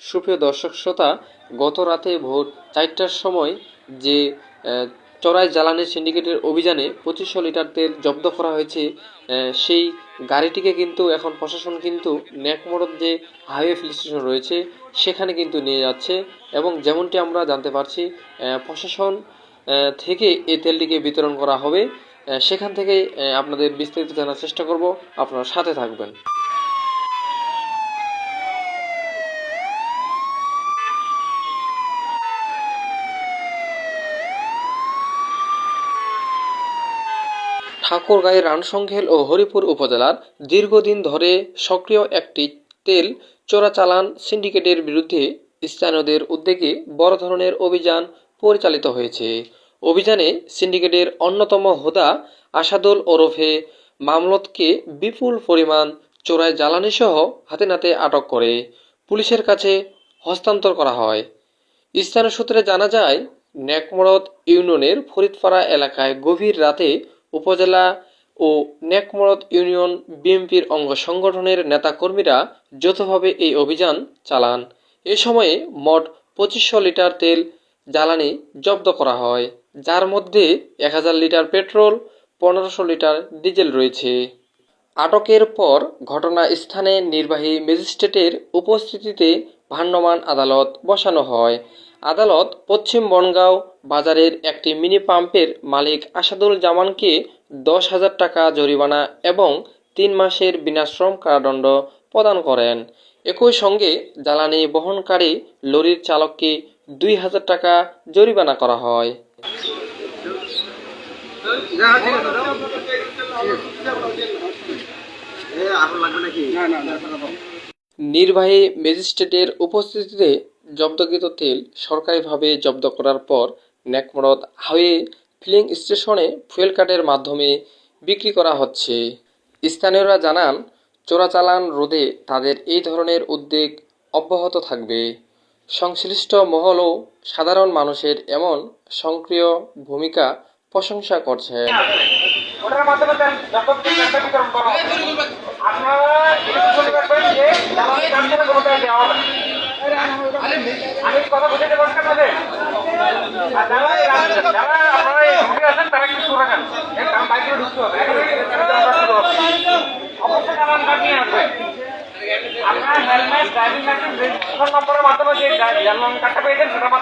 সুপ্রিয় দর্শক শ্রোতা, গত রাতে ভোর 4টার সময় যে চোরাই জ্বালানি সিন্ডিকেটের অভিযানে 2500 লিটার তেল জব্দ করা হয়েছে, সেই গাড়িটিকে কিন্তু এখন প্রশাসন কিন্তু নেকমোড়ত যে হাইওয়ে পুলিশ স্টেশন রয়েছে সেখানে কিন্তু নিয়ে যাচ্ছে। এবং যেমনটি আমরা জানতে পারছি, প্রশাসন থেকে এই তেলটিকে বিতরণ করা হবে। সেখান থেকে আপনাদের বিস্তারিত জানার চেষ্টা করব, আপনারা সাথে থাকবেন। ঠাকুরগাঁয়ের রানসংখেল ও হরিপুর উপজেলার দীর্ঘদিন ধরে সক্রিয় একটি তেল চোরাচালান সিন্ডিকেটের বিরুদ্ধে স্থানীয়দের উদ্যোগে বড় ধরনের অভিযান পরিচালিত হয়েছে। অভিযানে সিন্ডিকেটের অন্যতম হোদা আসাদুল ওরফে মামলতকে বিপুল পরিমাণ চোরাই জ্বালানিসহ হাতে নাতে আটক করে পুলিশের কাছে হস্তান্তর করা হয়। স্থানীয় সূত্রে জানা যায়, নেকমোড়ত ইউনিয়নের ফরিদপাড়া এলাকায় গভীর রাতে উপজেলা ও নেকমোড়ত ইউনিয়ন বিএনপির অঙ্গ সংগঠনের নেতাকর্মীরা যৌথভাবে এই অভিযান চালান। এ সময়ে মোট 2500 লিটার তেল জ্বালানি জব্দ করা হয়, যার মধ্যে 1000 লিটার পেট্রোল, 1500 লিটার ডিজেল রয়েছে। আটকের পর ঘটনাস্থানে নির্বাহী ম্যাজিস্ট্রেটের উপস্থিতিতে ভ্রাম্যমাণ আদালত বসানো হয়। আদালত পশ্চিম বনগাঁও বাজারের একটি মিনি পাম্পের মালিক আসাদুল জামানকে 10,000 টাকা জরিমানা এবং 3 মাসের বিনাশ্রম কারাদণ্ড প্রদান করেন। একই সঙ্গে জ্বালানি বহনকারী লরির চালককে 2,000 টাকা জরিমানা করা হয়। নির্বাহী ম্যাজিস্ট্রেটের উপস্থিতিতে জব্দকৃত তেল সরকারিভাবে জব্দ করার পর নেকমোড়ত হাইওয়ে ফিলিং স্টেশনে ফুয়েল কার্ডের মাধ্যমে বিক্রি করা হচ্ছে। স্থানীয়রা জানান, চোরাচালান রোধে তাদের এই ধরনের উদ্যোগ অব্যাহত থাকবে। সংশ্লিষ্ট মহল ও সাধারণ মানুষের এমন সক্রিয় ভূমিকা প্রশংসা করছেন। আমি কথা বুঝতে পারছি আপনাদের, তারা কিছু রাখেন, কারণ বাইকে ঢুকতে হবে, অবশ্যই জানান কার্ড নিয়ে আসবেন। আপনার হেলমেট, ড্রাইভিং লাইসেন্স, রেজিস্ট্রেশন নম্বরের মাধ্যমে যে জার্মান কার্ডটা পেয়েছেন সেটা